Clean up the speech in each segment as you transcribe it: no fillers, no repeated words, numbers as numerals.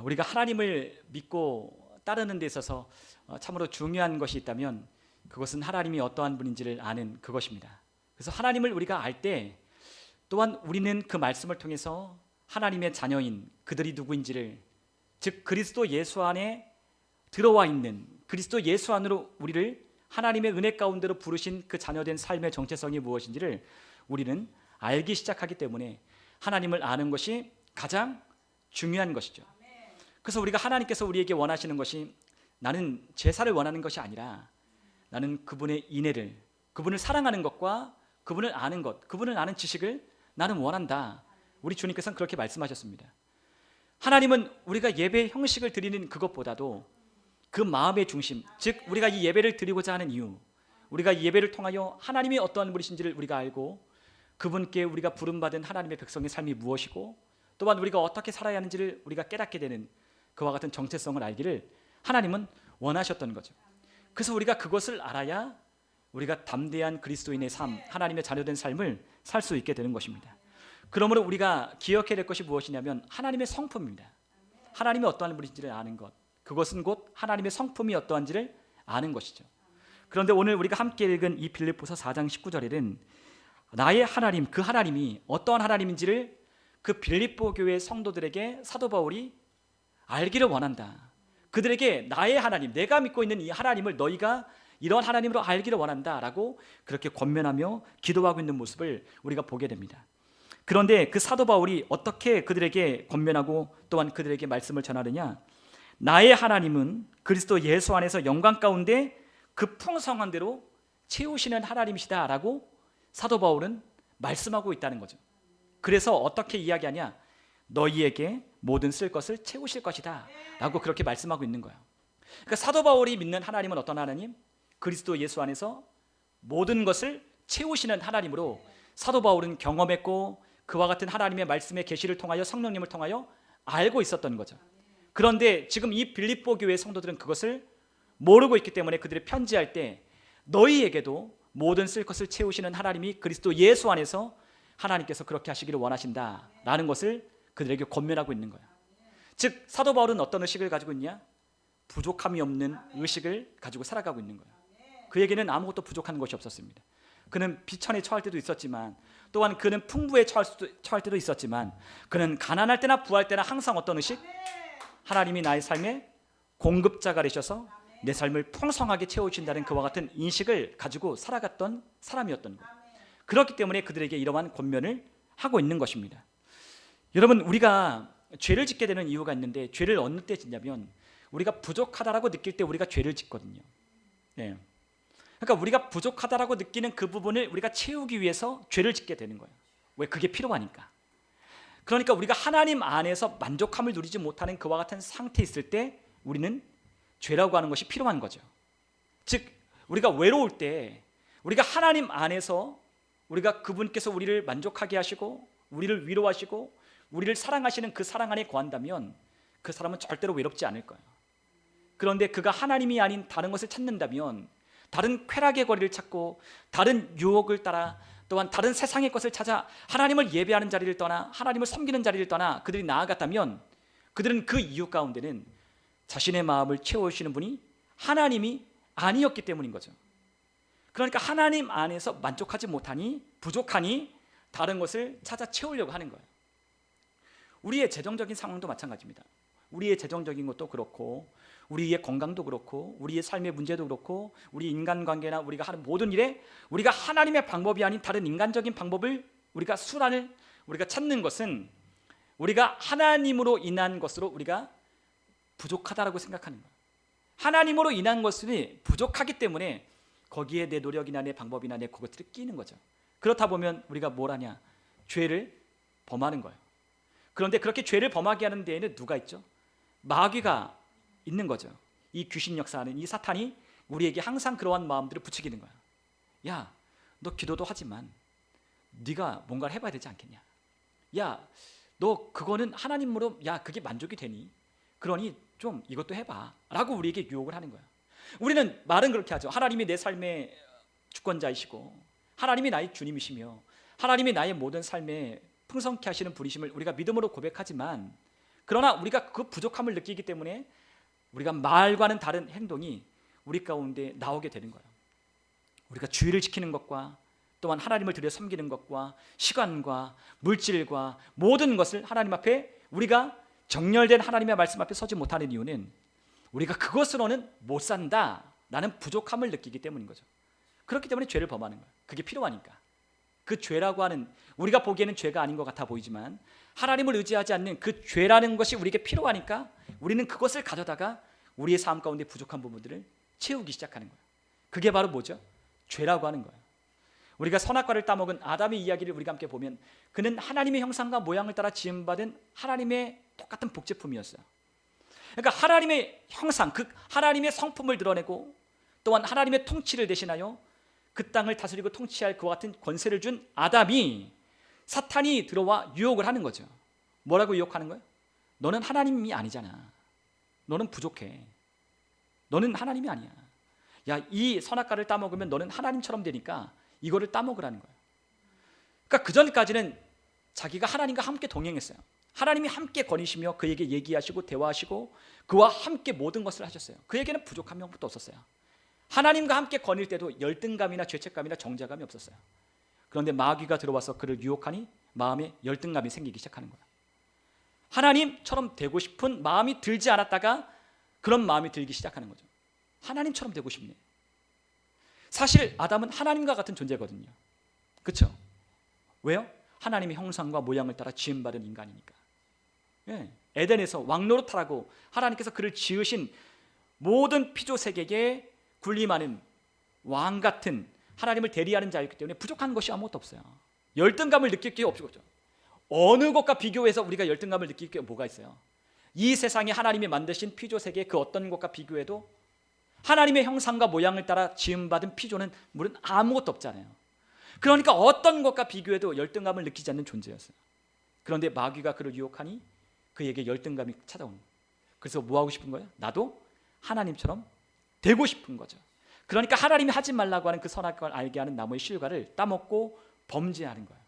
우리가 하나님을 믿고 따르는 데 있어서 참으로 중요한 것이 있다면 그것은 하나님이 어떠한 분인지를 아는 그것입니다. 그래서 하나님을 우리가 알 때 또한 우리는 그 말씀을 통해서 하나님의 자녀인 그들이 누구인지를, 즉 그리스도 예수 안에 들어와 있는, 그리스도 예수 안으로 우리를 하나님의 은혜 가운데로 부르신 그 자녀된 삶의 정체성이 무엇인지를 우리는 알기 시작하기 때문에 하나님을 아는 것이 가장 중요한 것이죠. 그래서 우리가 하나님께서 우리에게 원하시는 것이 나는 제사를 원하는 것이 아니라 나는 그분의 인애를, 그분을 사랑하는 것과 그분을 아는 것, 그분을 아는 지식을 나는 원한다. 우리 주님께서는 그렇게 말씀하셨습니다. 하나님은 우리가 예배 형식을 드리는 그것보다도 그 마음의 중심, 즉 우리가 이 예배를 드리고자 하는 이유, 우리가 이 예배를 통하여 하나님이 어떠한 분이신지를 우리가 알고 그분께 우리가 부름받은 하나님의 백성의 삶이 무엇이고 또한 우리가 어떻게 살아야 하는지를 우리가 깨닫게 되는 그와 같은 정체성을 알기를 하나님은 원하셨던 거죠. 그래서 우리가 그것을 알아야 우리가 담대한 그리스도인의 삶, 하나님의 자녀된 삶을 살 수 있게 되는 것입니다. 그러므로 우리가 기억해야 될 것이 무엇이냐면 하나님의 성품입니다. 하나님이 어떠한 분인지를 아는 것, 그것은 곧 하나님의 성품이 어떠한지를 아는 것이죠. 그런데 오늘 우리가 함께 읽은 이 빌립보서 4장 19절에는 나의 하나님, 그 하나님이 어떠한 하나님인지를 그 빌립보 교회 성도들에게 사도 바울이 알기를 원한다. 그들에게 나의 하나님, 내가 믿고 있는 이 하나님을 너희가 이런 하나님으로 알기를 원한다라고 그렇게 권면하며 기도하고 있는 모습을 우리가 보게 됩니다. 그런데 그 사도 바울이 어떻게 그들에게 권면하고 또한 그들에게 말씀을 전하느냐? 나의 하나님은 그리스도 예수 안에서 영광 가운데 그 풍성한 대로 채우시는 하나님이시다라고 사도 바울은 말씀하고 있다는 거죠. 그래서 어떻게 이야기하냐? 너희에게 모든 쓸 것을 채우실 것이다 라고 그렇게 말씀하고 있는 거예요. 그러니까 사도 바울이 믿는 하나님은 어떤 하나님? 그리스도 예수 안에서 모든 것을 채우시는 하나님으로 사도 바울은 경험했고 그와 같은 하나님의 말씀의 계시를 통하여 성령님을 통하여 알고 있었던 거죠. 그런데 지금 이 빌립보 교회 성도들은 그것을 모르고 있기 때문에 그들이 편지할 때 너희에게도 모든 쓸 것을 채우시는 하나님이 그리스도 예수 안에서 하나님께서 그렇게 하시기를 원하신다라는 것을 그들에게 권면하고 있는 거예요. 즉 사도 바울은 어떤 의식을 가지고 있냐? 부족함이 없는 의식을 가지고 살아가고 있는 거예요. 그에게는 아무것도 부족한 것이 없었습니다. 그는 비천에 처할 때도 있었지만 또한 그는 풍부에 처할 때도 있었지만 그는 가난할 때나 부할 때나 항상 어떤 의식? 하나님이 나의 삶에 공급자가 되셔서 내 삶을 풍성하게 채워주신다는 그와 같은 인식을 가지고 살아갔던 사람이었던 거예요. 그렇기 때문에 그들에게 이러한 권면을 하고 있는 것입니다. 여러분, 우리가 죄를 짓게 되는 이유가 있는데 죄를 어느 때 짓냐면 우리가 부족하다라고 느낄 때 우리가 죄를 짓거든요. 네. 그러니까 우리가 부족하다라고 느끼는 그 부분을 우리가 채우기 위해서 죄를 짓게 되는 거예요. 왜? 그게 필요하니까. 그러니까 우리가 하나님 안에서 만족함을 누리지 못하는 그와 같은 상태에 있을 때 우리는 죄라고 하는 것이 필요한 거죠. 즉 우리가 외로울 때 우리가 하나님 안에서 우리가 그분께서 우리를 만족하게 하시고 우리를 위로하시고 우리를 사랑하시는 그 사랑 안에 거한다면 그 사람은 절대로 외롭지 않을 거예요. 그런데 그가 하나님이 아닌 다른 것을 찾는다면, 다른 쾌락의 거리를 찾고 다른 유혹을 따라 또한 다른 세상의 것을 찾아 하나님을 예배하는 자리를 떠나 하나님을 섬기는 자리를 떠나 그들이 나아갔다면 그들은 그 이유 가운데는 자신의 마음을 채워주시는 분이 하나님이 아니었기 때문인 거죠. 그러니까 하나님 안에서 만족하지 못하니, 부족하니 다른 것을 찾아 채우려고 하는 거예요. 우리의 재정적인 상황도 마찬가지입니다. 우리의 재정적인 것도 그렇고 우리의 건강도 그렇고 우리의 삶의 문제도 그렇고 우리 인간관계나 우리가 하는 모든 일에 우리가 하나님의 방법이 아닌 다른 인간적인 방법을 우리가 수단을 우리가 찾는 것은 우리가 하나님으로 인한 것으로 우리가 부족하다라고 생각하는 거예요. 하나님으로 인한 것이 부족하기 때문에 거기에 내 노력이나 내 방법이나 내 그것들을 끼는 거죠. 그렇다 보면 우리가 뭘 하냐? 죄를 범하는 거예요. 그런데 그렇게 죄를 범하게 하는 데에는 누가 있죠? 마귀가 있는 거죠. 이 귀신 역사하는 이 사탄이 우리에게 항상 그러한 마음들을 부추기는 거야. 야, 너 기도도 하지만 네가 뭔가를 해봐야 되지 않겠냐? 야, 너 그거는 하나님으로 야 그게 만족이 되니? 그러니 좀 이것도 해봐 라고 우리에게 유혹을 하는 거야. 우리는 말은 그렇게 하죠. 하나님이 내 삶의 주권자이시고 하나님이 나의 주님이시며 하나님이 나의 모든 삶에 풍성케 하시는 분이심을 우리가 믿음으로 고백하지만 그러나 우리가 그 부족함을 느끼기 때문에 우리가 말과는 다른 행동이 우리 가운데 나오게 되는 거예요. 우리가 주의를 지키는 것과 또한 하나님을 들여 섬기는 것과 시간과 물질과 모든 것을 하나님 앞에 우리가 정렬된 하나님의 말씀 앞에 서지 못하는 이유는 우리가 그것으로는 못 산다라는 부족함을 느끼기 때문인 거죠. 그렇기 때문에 죄를 범하는 거예요. 그게 필요하니까. 그 죄라고 하는, 우리가 보기에는 죄가 아닌 것 같아 보이지만 하나님을 의지하지 않는 그 죄라는 것이 우리에게 필요하니까 우리는 그것을 가져다가 우리의 삶 가운데 부족한 부분들을 채우기 시작하는 거예요. 그게 바로 뭐죠? 죄라고 하는 거예요. 우리가 선악과를 따먹은 아담의 이야기를 우리가 함께 보면 그는 하나님의 형상과 모양을 따라 지음받은 하나님의 똑같은 복제품이었어요. 그러니까 하나님의 형상, 그 하나님의 성품을 드러내고 또한 하나님의 통치를 대신하여 그 땅을 다스리고 통치할 그와 같은 권세를 준 아담이 사탄이 들어와 유혹을 하는 거죠. 뭐라고 유혹하는 거예요? 너는 하나님이 아니잖아. 너는 부족해. 너는 하나님이 아니야. 야, 이 선악과를 따먹으면 너는 하나님처럼 되니까 이거를 따먹으라는 거예요. 그러니까 그전까지는 자기가 하나님과 함께 동행했어요. 하나님이 함께 거니시며 그에게 얘기하시고 대화하시고 그와 함께 모든 것을 하셨어요. 그에게는 부족한 명분도 없었어요. 하나님과 함께 거닐 때도 열등감이나 죄책감이나 정죄감이 없었어요. 그런데 마귀가 들어와서 그를 유혹하니 마음에 열등감이 생기기 시작하는 거예요. 하나님처럼 되고 싶은 마음이 들지 않았다가 그런 마음이 들기 시작하는 거죠. 하나님처럼 되고 싶네. 사실 아담은 하나님과 같은 존재거든요. 그렇죠? 왜요? 하나님의 형상과 모양을 따라 지음받은 인간이니까. 예, 에덴에서 왕노릇하라고 하나님께서 그를 지으신 모든 피조 세계에 군림하는 왕 같은 하나님을 대리하는 자였기 때문에 부족한 것이 아무것도 없어요. 열등감을 느낄 게 없죠. 어느 것과 비교해서 우리가 열등감을 느낄 게 뭐가 있어요? 이 세상에 하나님이 만드신 피조 세계 그 어떤 것과 비교해도 하나님의 형상과 모양을 따라 지음받은 피조는 물론 아무것도 없잖아요. 그러니까 어떤 것과 비교해도 열등감을 느끼지 않는 존재였어요. 그런데 마귀가 그를 유혹하니 그에게 열등감이 찾아오는 거예요. 그래서 뭐 하고 싶은 거예요? 나도 하나님처럼 되고 싶은 거죠. 그러니까 하나님이 하지 말라고 하는 그 선악과를 알게 하는 나무의 실과를 따먹고 범죄하는 거예요.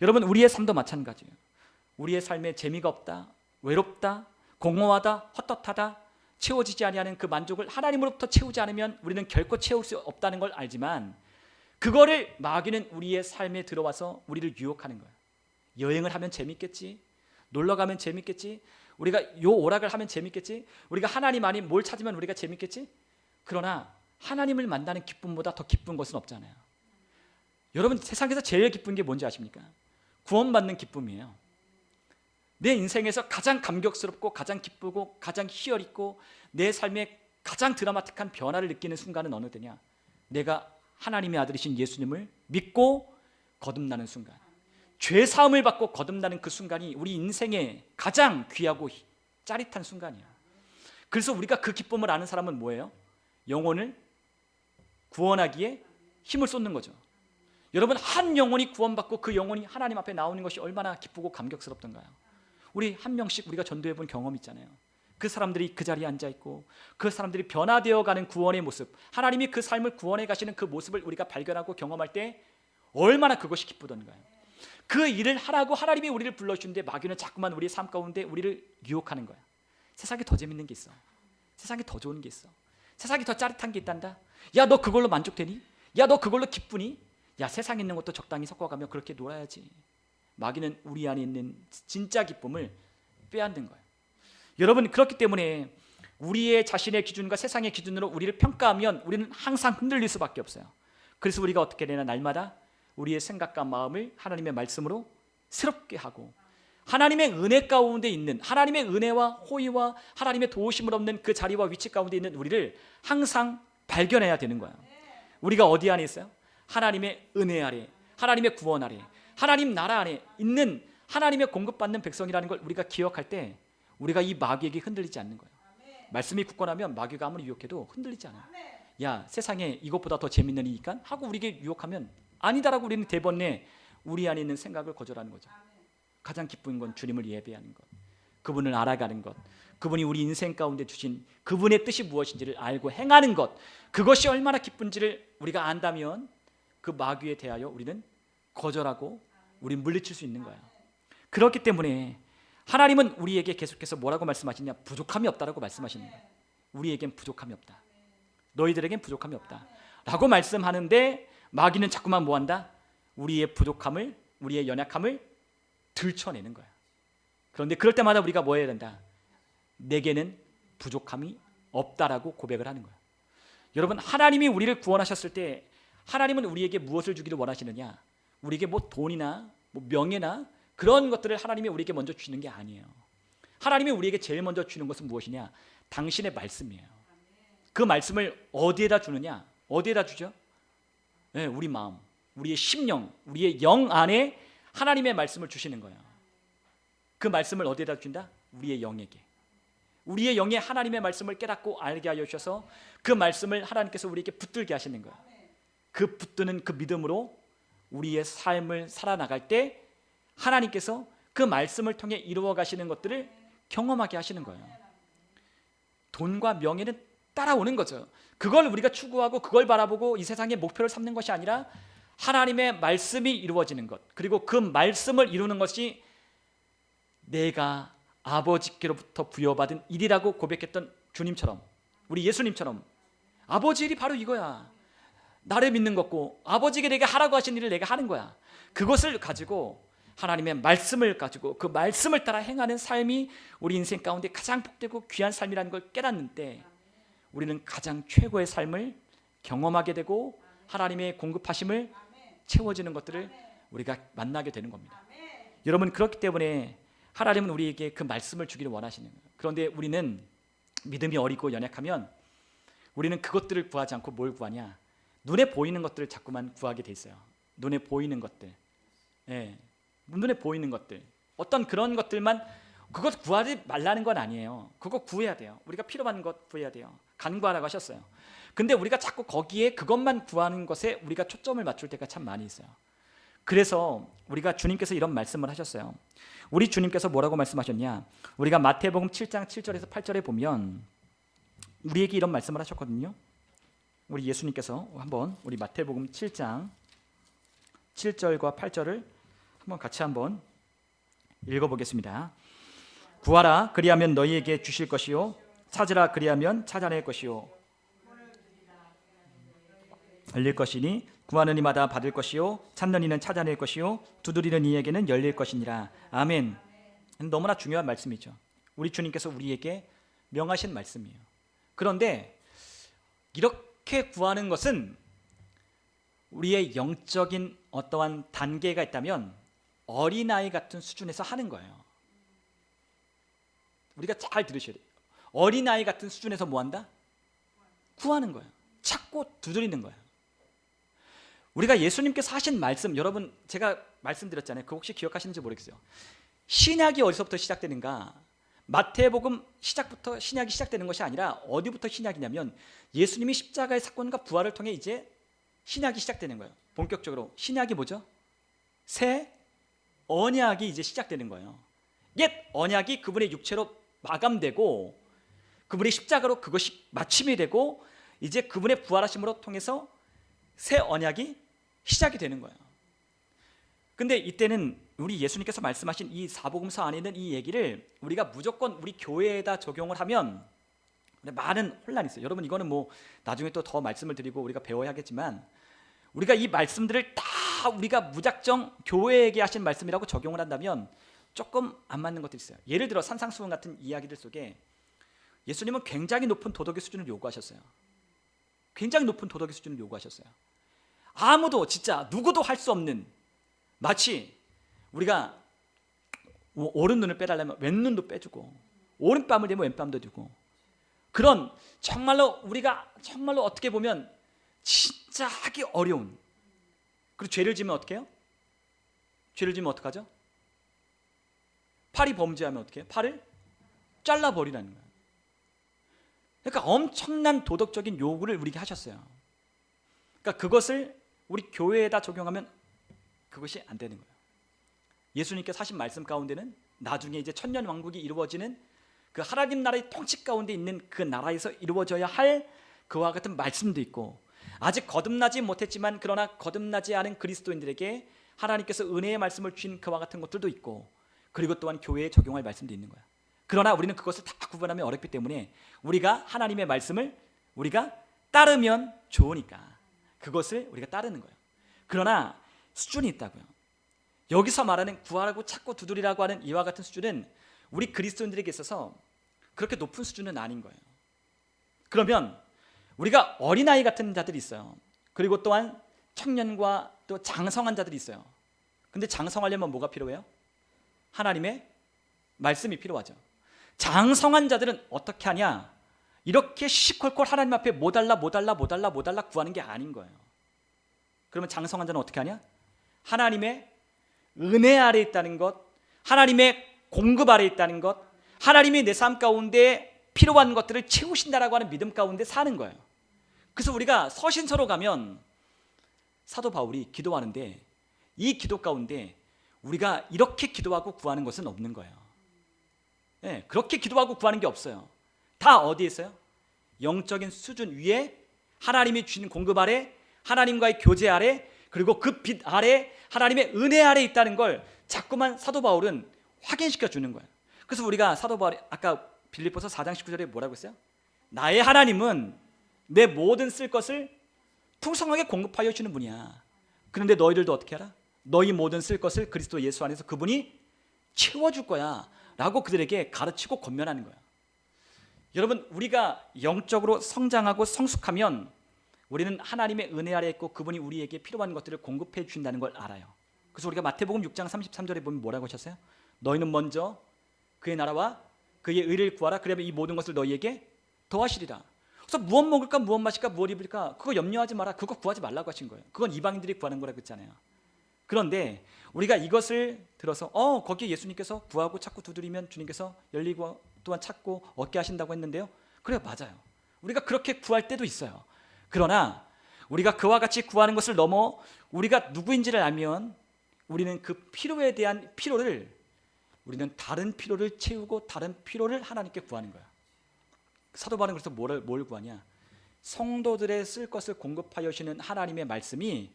여러분, 우리의 삶도 마찬가지예요. 우리의 삶에 재미가 없다, 외롭다, 공허하다, 헛헛하다, 채워지지 아니하는 그 만족을 하나님으로부터 채우지 않으면 우리는 결코 채울 수 없다는 걸 알지만 그거를 마귀는 우리의 삶에 들어와서 우리를 유혹하는 거예요. 여행을 하면 재밌겠지, 놀러 가면 재밌겠지, 우리가 요 오락을 하면 재밌겠지, 우리가 하나님 아닌 뭘 찾으면 우리가 재밌겠지. 그러나 하나님을 만나는 기쁨보다 더 기쁜 것은 없잖아요. 여러분, 세상에서 제일 기쁜 게 뭔지 아십니까? 구원받는 기쁨이에요. 내 인생에서 가장 감격스럽고 가장 기쁘고 가장 희열있고 내 삶에 가장 드라마틱한 변화를 느끼는 순간은 어느 때냐? 내가 하나님의 아들이신 예수님을 믿고 거듭나는 순간, 죄 사함을 받고 거듭나는 그 순간이 우리 인생의 가장 귀하고 짜릿한 순간이야. 그래서 우리가 그 기쁨을 아는 사람은 뭐예요? 영혼을 구원하기에 힘을 쏟는 거죠. 여러분, 한 영혼이 구원받고 그 영혼이 하나님 앞에 나오는 것이 얼마나 기쁘고 감격스럽던가요? 우리 한 명씩 우리가 전도해 본 경험 있잖아요. 그 사람들이 그 자리에 앉아 있고 그 사람들이 변화되어 가는 구원의 모습, 하나님이 그 삶을 구원해 가시는 그 모습을 우리가 발견하고 경험할 때 얼마나 그것이 기쁘던가요? 그 일을 하라고 하나님이 우리를 불러주는데 마귀는 자꾸만 우리의 삶 가운데 우리를 유혹하는 거야. 세상에 더 재밌는 게 있어. 세상에 더 좋은 게 있어. 세상에 더 짜릿한 게 있단다. 야, 너 그걸로 만족되니? 야, 너 그걸로 기쁘니? 야, 세상에 있는 것도 적당히 섞어가며 그렇게 놀아야지. 마귀는 우리 안에 있는 진짜 기쁨을 빼앗는 거예요. 여러분, 그렇기 때문에 우리의 자신의 기준과 세상의 기준으로 우리를 평가하면 우리는 항상 흔들릴 수밖에 없어요. 그래서 우리가 어떻게 되나 날마다 우리의 생각과 마음을 하나님의 말씀으로 새롭게 하고 하나님의 은혜 가운데 있는, 하나님의 은혜와 호의와 하나님의 도우심을 얻는 그 자리와 위치 가운데 있는 우리를 항상 발견해야 되는 거예요. 우리가 어디 안에 있어요? 하나님의 은혜 아래, 하나님의 구원 아래, 하나님 나라 안에 있는 하나님의 공급받는 백성이라는 걸 우리가 기억할 때 우리가 이 마귀에게 흔들리지 않는 거예요. 말씀이 굳건하면 마귀가 아무리 유혹해도 흔들리지 않아요. 야, 세상에 이것보다 더 재밌는 이니까 하고 우리에게 유혹하면 아니다라고 우리는 대번에 우리 안에 있는 생각을 거절하는 거죠. 가장 기쁜 건 주님을 예배하는 것, 그분을 알아가는 것, 그분이 우리 인생 가운데 주신 그분의 뜻이 무엇인지를 알고 행하는 것, 그것이 얼마나 기쁜지를 우리가 안다면 그 마귀에 대하여 우리는 거절하고 우리 물리칠 수 있는 거예요. 그렇기 때문에 하나님은 우리에게 계속해서 뭐라고 말씀하시냐? 부족함이 없다라고 말씀하시는 거예요. 우리에겐 부족함이 없다. 너희들에겐 부족함이 없다 라고 말씀하는데, 마귀는 자꾸만 뭐한다? 우리의 부족함을, 우리의 연약함을 들춰내는 거야. 그런데 그럴 때마다 우리가 뭐 해야 된다? 내게는 부족함이 없다라고 고백을 하는 거야. 여러분, 하나님이 우리를 구원하셨을 때 하나님은 우리에게 무엇을 주기를 원하시느냐? 우리에게 뭐 돈이나 뭐 명예나 그런 것들을 하나님이 우리에게 먼저 주시는 게 아니에요. 하나님이 우리에게 제일 먼저 주는 것은 무엇이냐? 당신의 말씀이에요. 그 말씀을 어디에다 주느냐? 어디에다 주죠? 네, 우리 마음, 우리의 심령, 우리의 영 안에 하나님의 말씀을 주시는 거예요. 그 말씀을 어디에다 준다? 우리의 영에게. 우리의 영에 하나님의 말씀을 깨닫고 알게 하여 주셔서 그 말씀을 하나님께서 우리에게 붙들게 하시는 거예요. 그 붙드는 그 믿음으로 우리의 삶을 살아나갈 때 하나님께서 그 말씀을 통해 이루어 가시는 것들을 경험하게 하시는 거예요. 돈과 명예는 따라오는 거죠. 그걸 우리가 추구하고 그걸 바라보고 이 세상의 목표를 삼는 것이 아니라 하나님의 말씀이 이루어지는 것, 그리고 그 말씀을 이루는 것이 내가 아버지께로부터 부여받은 일이라고 고백했던 주님처럼, 우리 예수님처럼 아버지 일이 바로 이거야. 나를 믿는 거고 아버지께 내가 하라고 하신 일을 내가 하는 거야. 그것을 가지고, 하나님의 말씀을 가지고 그 말씀을 따라 행하는 삶이 우리 인생 가운데 가장 복되고 귀한 삶이라는 걸 깨닫는 때 우리는 가장 최고의 삶을 경험하게 되고 하나님의 공급하심을 채워지는 것들을 우리가 만나게 되는 겁니다. 여러분, 그렇기 때문에 하나님은 우리에게 그 말씀을 주기를 원하시는 거예요. 그런데 우리는 믿음이 어리고 연약하면 우리는 그것들을 구하지 않고 뭘 구하냐? 눈에 보이는 것들을 자꾸만 구하게 돼 있어요. 눈에 보이는 것들, 눈에 보이는 것들, 어떤 그런 것들만, 그것 구하지 말라는 건 아니에요. 그거 구해야 돼요. 우리가 필요한 것 구해야 돼요. 간구하라고 하셨어요. 근데 우리가 자꾸 거기에 그것만 구하는 것에 우리가 초점을 맞출 때가 참 많이 있어요. 그래서 우리가 주님께서 이런 말씀을 하셨어요. 우리 주님께서 뭐라고 말씀하셨냐? 우리가 마태복음 7장 7절에서 8절에 보면 우리에게 이런 말씀을 하셨거든요. 우리 예수님께서 한번 우리 마태복음 7장 7절과 8절을 한번 같이 한번 읽어보겠습니다. 구하라, 그리하면 너희에게 주실 것이요, 찾으라, 그리하면 찾아낼 것이요, 열릴 것이니 구하는 이마다 받을 것이요, 찾는 이는 찾아낼 것이요, 두드리는 이에게는 열릴 것이니라. 아멘. 너무나 중요한 말씀이죠. 우리 주님께서 우리에게 명하신 말씀이에요. 그런데 이렇게 구하는 것은 우리의 영적인 어떠한 단계가 있다면 어린아이 같은 수준에서 하는 거예요. 우리가 잘 들으셔야 돼요. 어린아이 같은 수준에서 뭐한다? 구하는 거예요. 찾고 두드리는 거예요. 우리가 예수님께서 하신 말씀, 여러분 제가 말씀드렸잖아요. 그거 혹시 기억하시는지 모르겠어요. 신약이 어디서부터 시작되는가? 마태복음 시작부터 신약이 시작되는 것이 아니라 어디부터 신약이냐면 예수님이 십자가의 사건과 부활을 통해 이제 신약이 시작되는 거예요. 본격적으로 신약이 뭐죠? 새 언약이 이제 시작되는 거예요. 옛 언약이 그분의 육체로 마감되고 그분의 십자가로 그것이 마침이 되고 이제 그분의 부활하심으로 통해서 새 언약이 시작이 되는 거예요. 근데 이때는 우리 예수님께서 말씀하신 이 사복음서 안에 있는 이 얘기를 우리가 무조건 우리 교회에다 적용을 하면 많은 혼란이 있어요. 여러분, 이거는 뭐 나중에 또 더 말씀을 드리고 우리가 배워야 하겠지만 우리가 이 말씀들을 다 우리가 무작정 교회에게 하신 말씀이라고 적용을 한다면 조금 안 맞는 것들이 있어요. 예를 들어 산상수훈 같은 이야기들 속에 예수님은 굉장히 높은 도덕의 수준을 요구하셨어요. 굉장히 높은 도덕의 수준을 요구하셨어요. 아무도 진짜 누구도 할 수 없는, 마치 우리가 오른 눈을 빼달라면 왼눈도 빼주고 오른뺨을 대면 왼뺨도 주고, 그런 정말로 우리가 정말로 어떻게 보면 진짜 하기 어려운, 그리고 죄를 지으면 어떻게 해요? 죄를 지으면 어떡하죠? 팔이 범죄하면 어떻게 해요? 팔을 잘라버리라는 거예요. 그러니까 엄청난 도덕적인 요구를 우리에게 하셨어요. 그러니까 그것을 우리 교회에다 적용하면 그것이 안 되는 거예요. 예수님께서 하신 말씀 가운데는 나중에 이제 천년 왕국이 이루어지는 그 하나님 나라의 통치 가운데 있는 그 나라에서 이루어져야 할 그와 같은 말씀도 있고, 아직 거듭나지 못했지만 그러나 거듭나지 않은 그리스도인들에게 하나님께서 은혜의 말씀을 주신 그와 같은 것들도 있고, 그리고 또한 교회에 적용할 말씀도 있는 거야. 그러나 우리는 그것을 다 구분하면 어렵기 때문에 우리가 하나님의 말씀을 우리가 따르면 좋으니까 그것을 우리가 따르는 거예요. 그러나 수준이 있다고요. 여기서 말하는 구하라고 찾고 두드리라고 하는 이와 같은 수준은 우리 그리스도인들에게 있어서 그렇게 높은 수준은 아닌 거예요. 그러면 우리가 어린아이 같은 자들이 있어요. 그리고 또한 청년과 또 장성한 자들이 있어요. 근데 장성하려면 뭐가 필요해요? 하나님의 말씀이 필요하죠. 장성한 자들은 어떻게 하냐? 이렇게 시시콜콜 하나님 앞에 뭐 달라 구하는 게 아닌 거예요. 그러면 장성한 자는 어떻게 하냐? 하나님의 은혜 아래 있다는 것, 하나님의 공급 아래 있다는 것, 하나님이 내 삶 가운데 필요한 것들을 채우신다라고 하는 믿음 가운데 사는 거예요. 그래서 우리가 서신서로 가면 사도 바울이 기도하는데 이 기도 가운데 우리가 이렇게 기도하고 구하는 것은 없는 거예요. 네, 그렇게 기도하고 구하는 게 없어요. 다 어디에 있어요? 영적인 수준 위에 하나님이 주신 공급 아래, 하나님과의 교제 아래, 그리고 그 빛 아래, 하나님의 은혜 아래 있다는 걸 자꾸만 사도 바울은 확인시켜 주는 거예요. 그래서 우리가 사도 바울이 아까 빌립보서 4장 19절에 뭐라고 했어요? 나의 하나님은 내 모든 쓸 것을 풍성하게 공급하여 주시는 분이야. 그런데 너희들도 어떻게 알아? 너희 모든 쓸 것을 그리스도 예수 안에서 그분이 채워줄 거야 라고 그들에게 가르치고 권면하는 거야. 여러분, 우리가 영적으로 성장하고 성숙하면 우리는 하나님의 은혜 아래 있고 그분이 우리에게 필요한 것들을 공급해 주신다는 걸 알아요. 그래서 우리가 마태복음 6장 33절에 보면 뭐라고 하셨어요? 너희는 먼저 그의 나라와 그의 의를 구하라. 그러면 이 모든 것을 너희에게 더하시리라. 그래서 무엇 먹을까, 무엇 마실까, 무엇 입을까 그거 염려하지 마라. 그거 구하지 말라고 하신 거예요. 그건 이방인들이 구하는 거라고 했잖아요. 그런데 우리가 이것을 들어서 거기에 예수님께서 구하고 찾고 두드리면 주님께서 열리고 또한 찾고 얻게 하신다고 했는데요. 그래, 맞아요. 우리가 그렇게 구할 때도 있어요. 그러나 우리가 그와 같이 구하는 것을 넘어 우리가 누구인지를 알면 우리는 그 필요에 대한 필요를 우리는 다른 필요를 채우고 다른 필요를 하나님께 구하는 거야. 사도 바울은 그래서 뭘 구하냐? 성도들의 쓸 것을 공급하여 주시는 하나님의 말씀이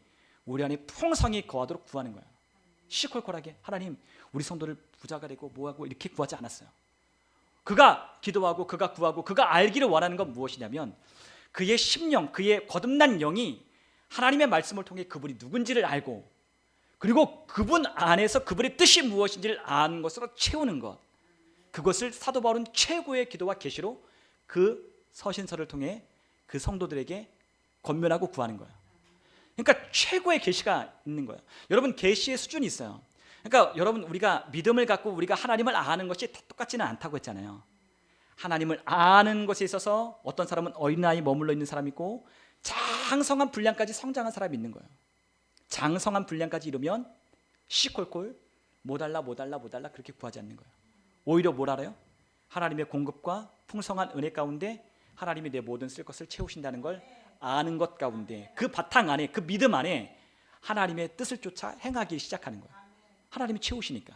우리 안에 풍성히 거하도록 구하는 거야. 시콜콜하게 하나님 우리 성도를 부자가 되고 뭐하고 이렇게 구하지 않았어요. 그가 기도하고 그가 구하고 그가 알기를 원하는 건 무엇이냐면 그의 심령, 그의 거듭난 영이 하나님의 말씀을 통해 그분이 누군지를 알고 그리고 그분 안에서 그분의 뜻이 무엇인지를 아는 것으로 채우는 것. 그것을 사도 바울은 최고의 기도와 계시로 그 서신서를 통해 그 성도들에게 권면하고 구하는 거예요. 그러니까 최고의 계시가 있는 거예요. 여러분, 계시의 수준이 있어요. 그러니까 여러분, 우리가 믿음을 갖고 우리가 하나님을 아는 것이 똑같지는 않다고 했잖아요. 하나님을 아는 것에 있어서 어떤 사람은 어린아이 머물러 있는 사람이 있고 장성한 분량까지 성장한 사람이 있는 거예요. 장성한 분량까지 이루면 시콜콜 뭐 달라 그렇게 구하지 않는 거예요. 오히려 뭘 알아요? 하나님의 공급과 풍성한 은혜 가운데 하나님이 내 모든 쓸 것을 채우신다는 걸 아는 것 가운데 그 바탕 안에 그 믿음 안에 하나님의 뜻을 쫓아 행하기 시작하는 거예요. 하나님이 채우시니까.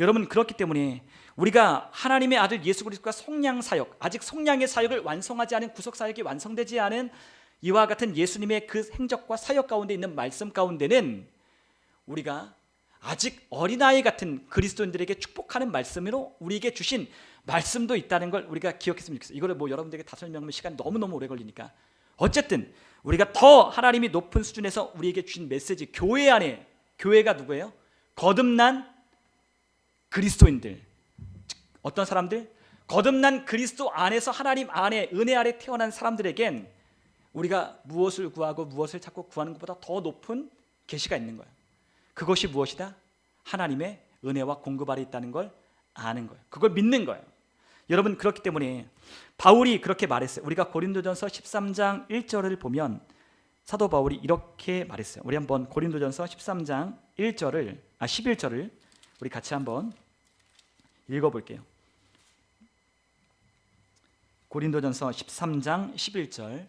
여러분, 그렇기 때문에 우리가 하나님의 아들 예수 그리스도가 속량 사역, 아직 속량의 사역을 완성하지 않은 구속 사역이 완성되지 않은 이와 같은 예수님의 그 행적과 사역 가운데 있는 말씀 가운데는 우리가 아직 어린아이 같은 그리스도인들에게 축복하는 말씀으로 우리에게 주신 말씀도 있다는 걸 우리가 기억했으면 좋겠어요. 이거를 여러분들에게 다 설명하면 시간이 너무너무 오래 걸리니까 어쨌든 우리가 더 하나님이 높은 수준에서 우리에게 주신 메시지, 교회 안에, 교회가 누구예요? 거듭난 그리스도인들. 어떤 사람들? 거듭난 그리스도 안에서 하나님 안에 은혜 아래 태어난 사람들에겐 우리가 무엇을 구하고 무엇을 찾고 구하는 것보다 더 높은 계시가 있는 거예요. 그것이 무엇이다? 하나님의 은혜와 공급 아래 있다는 걸 아는 거예요. 그걸 믿는 거예요. 여러분, 그렇기 때문에 바울이 그렇게 말했어요. 우리가 고린도전서 13장 1절을 보면 사도 바울이 이렇게 말했어요. 우리 한번 고린도전서 13장 11절을 우리 같이 한번 읽어볼게요. 고린도전서 13장 11절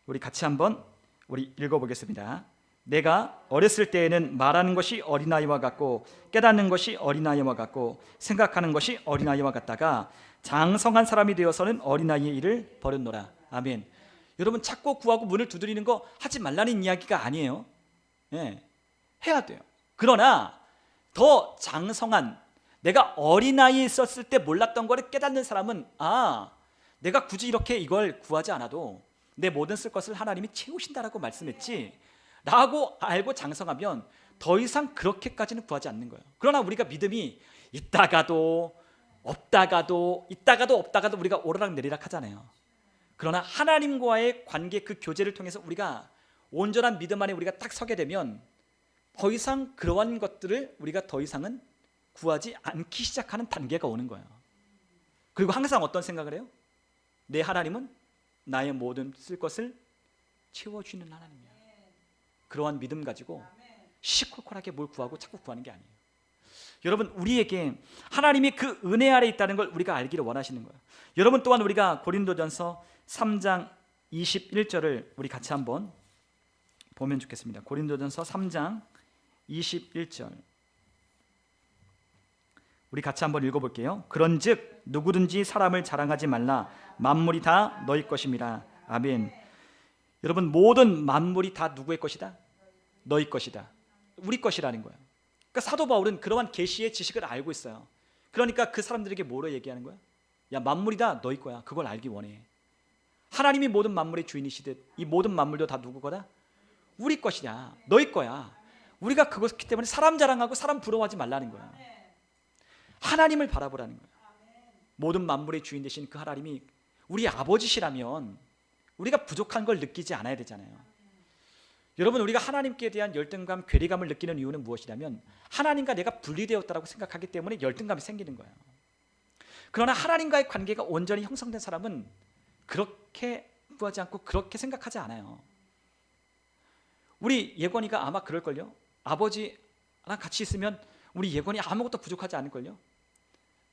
우리 같이 한번 읽어보겠습니다. 내가 어렸을 때에는 말하는 것이 어린아이와 같고 깨닫는 것이 어린아이와 같고 생각하는 것이 어린아이와 같다가 장성한 사람이 되어서는 어린아이의 일을 버렸노라. 아멘. 여러분, 찾고 구하고 문을 두드리는 거 하지 말라는 이야기가 아니에요. 해야 돼요. 그러나 더 장성한, 내가 어린아이에 있었을 때 몰랐던 거를 깨닫는 사람은 내가 굳이 이렇게 이걸 구하지 않아도 내 모든 쓸 것을 하나님이 채우신다라고 말씀했지 라고 알고 장성하면 더 이상 그렇게까지는 구하지 않는 거예요. 그러나 우리가 믿음이 있다가도 없다가도 우리가 오르락 내리락 하잖아요. 그러나 하나님과의 관계, 그 교제를 통해서 우리가 온전한 믿음 안에 우리가 딱 서게 되면 더 이상 그러한 것들을 우리가 더 이상은 구하지 않기 시작하는 단계가 오는 거예요. 그리고 항상 어떤 생각을 해요? 내 하나님은 나의 모든 쓸 것을 채워주는 하나님이야. 그러한 믿음 가지고 시콜콜하게 뭘 구하고 자꾸 구하는 게 아니에요. 여러분, 우리에게 하나님이 그 은혜 아래 있다는 걸 우리가 알기를 원하시는 거예요. 여러분, 또한 우리가 고린도전서 3장 21절을 우리 같이 한번 보면 좋겠습니다. 고린도전서 3장 21절 우리 같이 한번 읽어볼게요. 그런즉 누구든지 사람을 자랑하지 말라. 만물이 다 너희 것임이라. 아멘. 여러분, 모든 만물이 다 누구의 것이다? 너희 것이다. 우리 것이라는 거예요. 그러니까 사도 바울은 그러한 계시의 지식을 알고 있어요. 그러니까 그 사람들에게 뭐로 얘기하는 거야? 야, 만물이 다 너희 거야. 그걸 알기 원해. 하나님이 모든 만물의 주인이시듯 이 모든 만물도 다 누구 거다? 우리 것이냐, 너희 거야. 우리가 그것이기 때문에 사람 자랑하고 사람 부러워하지 말라는 거야. 하나님을 바라보라는 거야. 모든 만물의 주인 되신 그 하나님이 우리 아버지시라면 우리가 부족한 걸 느끼지 않아야 되잖아요. 여러분, 우리가 하나님께 대한 열등감, 괴리감을 느끼는 이유는 무엇이냐면 하나님과 내가 분리되었다고 생각하기 때문에 열등감이 생기는 거예요. 그러나 하나님과의 관계가 온전히 형성된 사람은 그렇게 구하지 않고 그렇게 생각하지 않아요. 우리 예건이가 아마 그럴걸요. 아버지랑 같이 있으면 우리 예건이 아무것도 부족하지 않을걸요.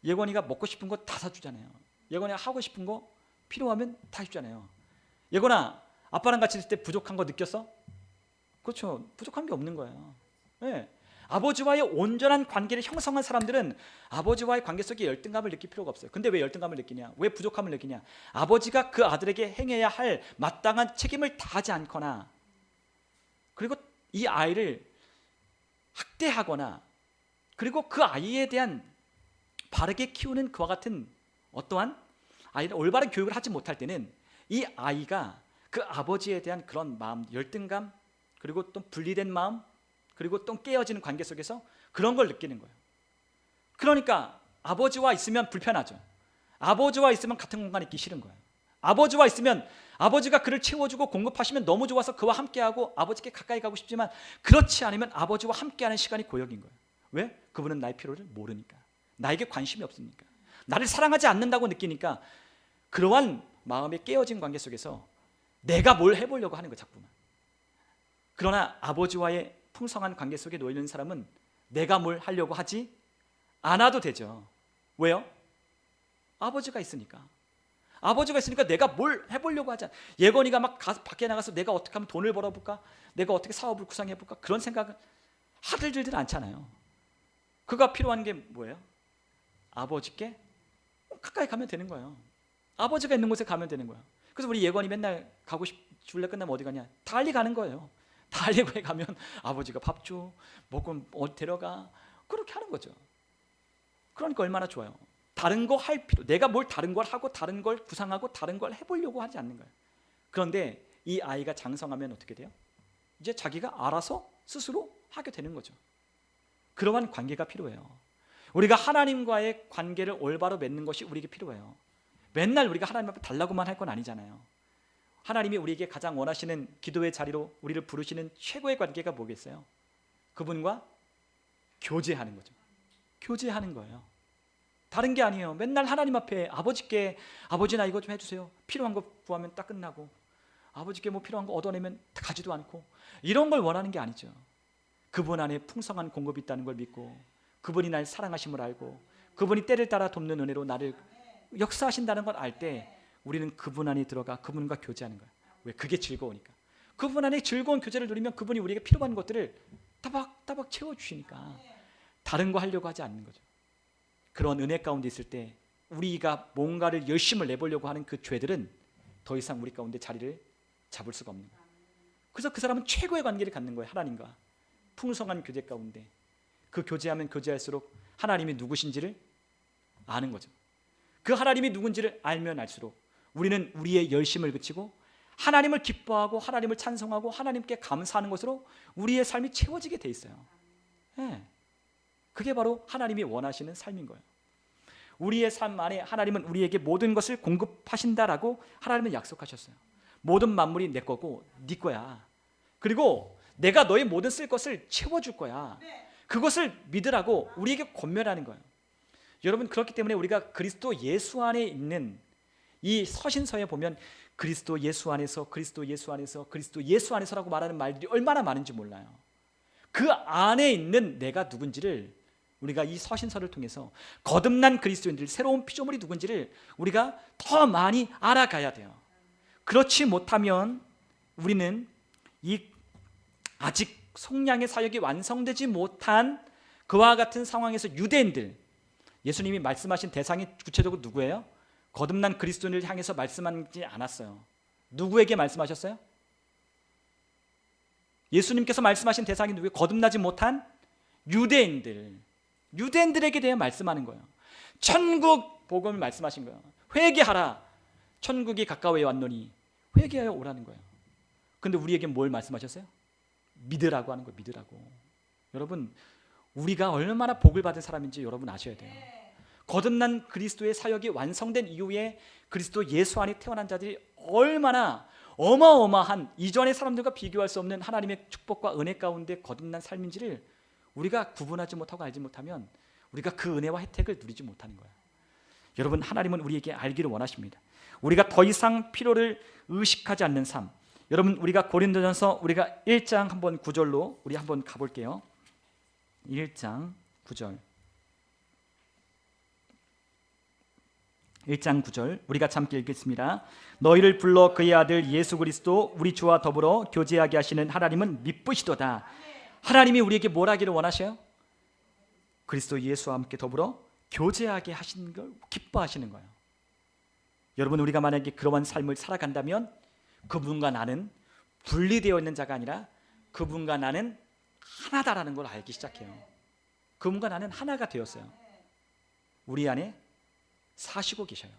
예건이가 먹고 싶은 거 다 사주잖아요. 예건이가 하고 싶은 거 필요하면 다 해주잖아요. 예건아, 아빠랑 같이 있을 때 부족한 거 느꼈어? 그렇죠. 부족한 게 없는 거예요. 네. 아버지와의 온전한 관계를 형성한 사람들은 아버지와의 관계 속에 열등감을 느낄 필요가 없어요. 근데 왜 열등감을 느끼냐? 왜 부족함을 느끼냐? 아버지가 그 아들에게 행해야 할 마땅한 책임을 다하지 않거나, 그리고 이 아이를 학대하거나, 그리고 그 아이에 대한 바르게 키우는 그와 같은 어떠한 아이를 올바른 교육을 하지 못할 때는 이 아이가 그 아버지에 대한 그런 마음, 열등감, 그리고 또 분리된 마음, 그리고 또 깨어지는 관계 속에서 그런 걸 느끼는 거예요. 그러니까 아버지와 있으면 불편하죠. 아버지와 있으면 같은 공간에 있기 싫은 거예요. 아버지와 있으면 아버지가 그를 채워주고 공급하시면 너무 좋아서 그와 함께하고 아버지께 가까이 가고 싶지만, 그렇지 않으면 아버지와 함께하는 시간이 고역인 거예요. 왜? 그분은 나의 필요를 모르니까, 나에게 관심이 없으니까, 나를 사랑하지 않는다고 느끼니까 그러한 마음의 깨어진 관계 속에서 내가 뭘 해보려고 하는 거예요, 자꾸만. 그러나 아버지와의 풍성한 관계 속에 놓여 있는 사람은 내가 뭘 하려고 하지 않아도 되죠. 왜요? 아버지가 있으니까. 아버지가 있으니까 내가 뭘 해보려고 하지 않아. 예건이가 막 밖에 나가서 내가 어떻게 하면 돈을 벌어볼까, 내가 어떻게 사업을 구상해볼까, 그런 생각을 하들들들 않잖아요. 그가 필요한 게 뭐예요? 아버지께 가까이 가면 되는 거예요. 아버지가 있는 곳에 가면 되는 거예요. 그래서 우리 예건이 맨날 가고 줄래 끝나면 어디 가냐? 달리 가는 거예요. 달리고에 가면 아버지가 밥 줘, 먹고 어디 데려가, 그렇게 하는 거죠. 그러니까 얼마나 좋아요. 다른 거 할 필요, 내가 뭘 다른 걸 하고 다른 걸 구상하고 다른 걸 해보려고 하지 않는 거예요. 그런데 이 아이가 장성하면 어떻게 돼요? 이제 자기가 알아서 스스로 하게 되는 거죠. 그러한 관계가 필요해요. 우리가 하나님과의 관계를 올바로 맺는 것이 우리에게 필요해요. 맨날 우리가 하나님 앞에 달라고만 할 건 아니잖아요. 하나님이 우리에게 가장 원하시는 기도의 자리로 우리를 부르시는 최고의 관계가 뭐겠어요? 그분과 교제하는 거죠. 교제하는 거예요. 다른 게 아니에요. 맨날 하나님 앞에 아버지께, 아버지 나 이거 좀 해주세요, 필요한 거 구하면 딱 끝나고, 아버지께 뭐 필요한 거 얻어내면 가지도 않고, 이런 걸 원하는 게 아니죠. 그분 안에 풍성한 공급이 있다는 걸 믿고, 그분이 날 사랑하심을 알고, 그분이 때를 따라 돕는 은혜로 나를 역사하신다는 걸 알 때 우리는 그분 안에 들어가 그분과 교제하는 거예요. 왜? 그게 즐거우니까. 그분 안에 즐거운 교제를 누리면 그분이 우리에게 필요한 것들을 따박따박 채워주시니까 다른 거 하려고 하지 않는 거죠. 그런 은혜 가운데 있을 때 우리가 뭔가를 열심을 내보려고 하는 그 죄들은 더 이상 우리 가운데 자리를 잡을 수가 없는 거예요. 그래서 그 사람은 최고의 관계를 갖는 거예요. 하나님과 풍성한 교제 가운데. 그 교제하면 교제할수록 하나님이 누구신지를 아는 거죠. 그 하나님이 누군지를 알면 알수록 우리는 우리의 열심을 그치고 하나님을 기뻐하고 하나님을 찬송하고 하나님께 감사하는 것으로 우리의 삶이 채워지게 돼 있어요. 네. 그게 바로 하나님이 원하시는 삶인 거예요. 우리의 삶 안에 하나님은 우리에게 모든 것을 공급하신다라고 하나님은 약속하셨어요. 모든 만물이 내 거고 네 거야. 그리고 내가 너의 모든 쓸 것을 채워줄 거야. 그것을 믿으라고 우리에게 권면하는 거예요. 여러분, 그렇기 때문에 우리가 그리스도 예수 안에 있는 이 서신서에 보면 그리스도 예수 안에서, 그리스도 예수 안에서, 그리스도 예수 안에서라고 말하는 말들이 얼마나 많은지 몰라요. 그 안에 있는 내가 누군지를 우리가 이 서신서를 통해서 거듭난 그리스도인들, 새로운 피조물이 누군지를 우리가 더 많이 알아가야 돼요. 그렇지 못하면 우리는 이 아직 속량의 사역이 완성되지 못한 그와 같은 상황에서 유대인들, 예수님이 말씀하신 대상이 구체적으로 누구예요? 거듭난 그리스도인을 향해서 말씀하지 않았어요. 누구에게 말씀하셨어요? 예수님께서 말씀하신 대상이 누구예요? 거듭나지 못한 유대인들에게 대해 말씀하는 거예요. 천국 복음을 말씀하신 거예요. 회개하라, 천국이 가까워 왔노니 회개하여 오라는 거예요. 근데 우리에게 뭘 말씀하셨어요? 믿으라고 하는 거예요. 믿으라고. 여러분, 우리가 얼마나 복을 받은 사람인지 여러분 아셔야 돼요. 거듭난 그리스도의 사역이 완성된 이후에 그리스도 예수 안에 태어난 자들이 얼마나 어마어마한 이전의 사람들과 비교할 수 없는 하나님의 축복과 은혜 가운데 거듭난 삶인지를 우리가 구분하지 못하고 알지 못하면 우리가 그 은혜와 혜택을 누리지 못하는 거예요. 여러분, 하나님은 우리에게 알기를 원하십니다. 우리가 더 이상 필요를 의식하지 않는 삶. 여러분, 우리가 고린도전서 우리가 1장 한번 9절로 우리 한번 가볼게요. 1장 9절. 1장 9절 우리가 함께 읽겠습니다. 너희를 불러 그의 아들 예수 그리스도 우리 주와 더불어 교제하게 하시는 하나님은 미쁘시도다. 하나님이 우리에게 뭘 하기를 원하셔요? 그리스도 예수와 함께 더불어 교제하게 하시는 걸 기뻐하시는 거예요. 여러분, 우리가 만약에 그러한 삶을 살아간다면 그분과 나는 분리되어 있는 자가 아니라 그분과 나는 하나다라는 걸 알기 시작해요. 그분과 나는 하나가 되었어요. 우리 안에 사시고 계셔요.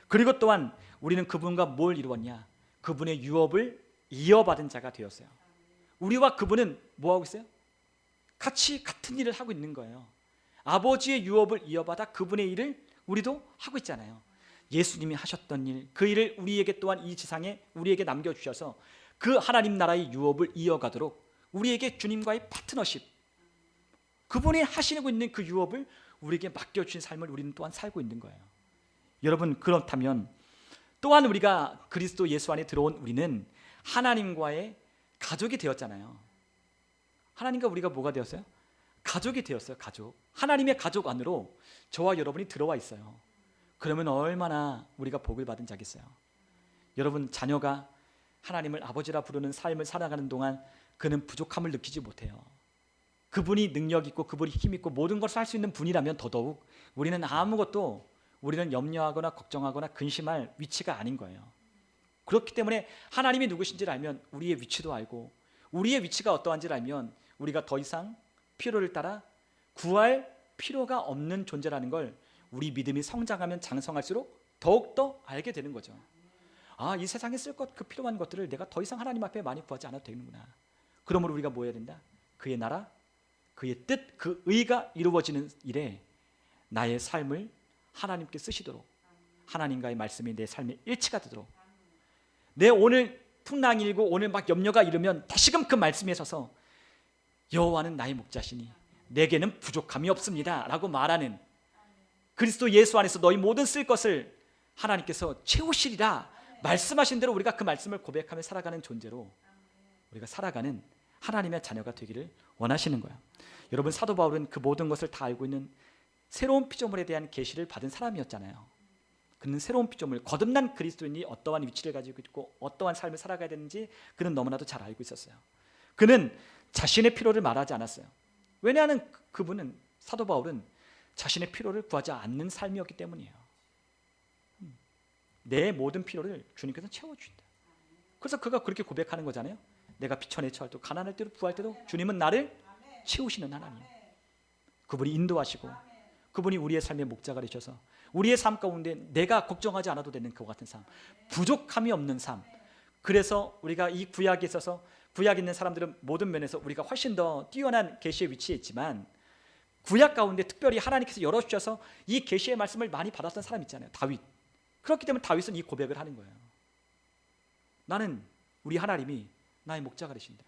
그리고 또한 우리는 그분과 뭘 이루었냐? 그분의 유업을 이어받은 자가 되었어요. 우리와 그분은 뭐하고 있어요? 같이 같은 일을 하고 있는 거예요. 아버지의 유업을 이어받아 그분의 일을 우리도 하고 있잖아요. 예수님이 하셨던 일, 그 일을 우리에게 또한 이 지상에 우리에게 남겨주셔서 그 하나님 나라의 유업을 이어가도록 우리에게 주님과의 파트너십, 그분이 하시고 있는 그 유업을 우리에게 맡겨주신 삶을 우리는 또한 살고 있는 거예요. 여러분, 그렇다면 또한 우리가 그리스도 예수 안에 들어온 우리는 하나님과의 가족이 되었잖아요. 하나님과 우리가 뭐가 되었어요? 가족이 되었어요. 가족. 하나님의 가족 안으로 저와 여러분이 들어와 있어요. 그러면 얼마나 우리가 복을 받은 자겠어요. 여러분, 자녀가 하나님을 아버지라 부르는 삶을 살아가는 동안 그는 부족함을 느끼지 못해요. 그분이 능력 있고 그분이 힘 있고 모든 것을 할 수 있는 분이라면 더더욱 우리는 아무것도 우리는 염려하거나 걱정하거나 근심할 위치가 아닌 거예요. 그렇기 때문에 하나님이 누구신지를 알면 우리의 위치도 알고 우리의 위치가 어떠한지를 알면 우리가 더 이상 필요를 따라 구할 필요가 없는 존재라는 걸 우리 믿음이 성장하면 장성할수록 더욱더 알게 되는 거죠. 아, 이 세상에 쓸 것, 그 필요한 것들을 내가 더 이상 하나님 앞에 많이 구하지 않아도 되는구나. 그러므로 우리가 뭐 해야 된다? 그의 나라, 그의 뜻, 그 의가 이루어지는 일에 나의 삶을 하나님께 쓰시도록, 하나님과의 말씀이 내 삶에 일치가 되도록, 내 오늘 풍랑이 일고 오늘 막 염려가 이르면 다시금 그 말씀에 서서 여호와는 나의 목자시니 내게는 부족함이 없습니다 라고 말하는, 그리스도 예수 안에서 너희 모든 쓸 것을 하나님께서 채우시리라 말씀하신 대로 우리가 그 말씀을 고백하며 살아가는 존재로 우리가 살아가는 하나님의 자녀가 되기를 원하시는 거예요. 여러분, 사도 바울은 그 모든 것을 다 알고 있는 새로운 피조물에 대한 계시를 받은 사람이었잖아요. 그는 새로운 피조물, 거듭난 그리스도인이 어떠한 위치를 가지고 있고 어떠한 삶을 살아가야 되는지 그는 너무나도 잘 알고 있었어요. 그는 자신의 필요를 말하지 않았어요. 왜냐하면 그분은, 사도 바울은 자신의 필요를 구하지 않는 삶이었기 때문이에요. 내 모든 필요를 주님께서 채워주신다. 그래서 그가 그렇게 고백하는 거잖아요. 내가 비천에 처할 때도 가난할 때도 부할 때도 주님은 나를 채우시는 하나님. 그분이 인도하시고 그분이 우리의 삶의 목자가 되셔서 우리의 삶 가운데 내가 걱정하지 않아도 되는 그와 같은 삶, 부족함이 없는 삶. 그래서 우리가 이 구약에 있어서 구약에 있는 사람들은 모든 면에서 우리가 훨씬 더 뛰어난 계시의 위치에 있지만 구약 가운데 특별히 하나님께서 열어주셔서 이 계시의 말씀을 많이 받았던 사람 있잖아요. 다윗. 그렇기 때문에 다윗은 이 고백을 하는 거예요. 나는 우리 하나님이 나의 목자가 되신다.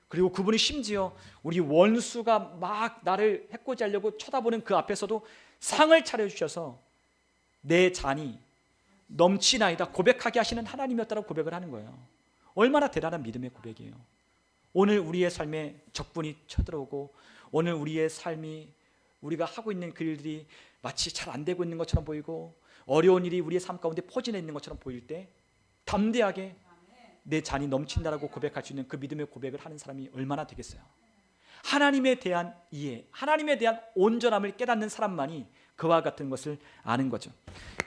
그리고 그분이 심지어 우리 원수가 막 나를 해코지 하려고 쳐다보는 그 앞에서도 상을 차려주셔서 내 잔이 넘치나이다 고백하게 하시는 하나님이었다고 고백을 하는 거예요. 얼마나 대단한 믿음의 고백이에요. 오늘 우리의 삶에 적군이 쳐들어오고 오늘 우리의 삶이 우리가 하고 있는 그 일들이 마치 잘 안 되고 있는 것처럼 보이고 어려운 일이 우리의 삶 가운데 퍼지나 있는 것처럼 보일 때 담대하게 내 잔이 넘친다라고 고백할 수 있는 그 믿음의 고백을 하는 사람이 얼마나 되겠어요. 하나님에 대한 이해, 하나님에 대한 온전함을 깨닫는 사람만이 그와 같은 것을 아는 거죠.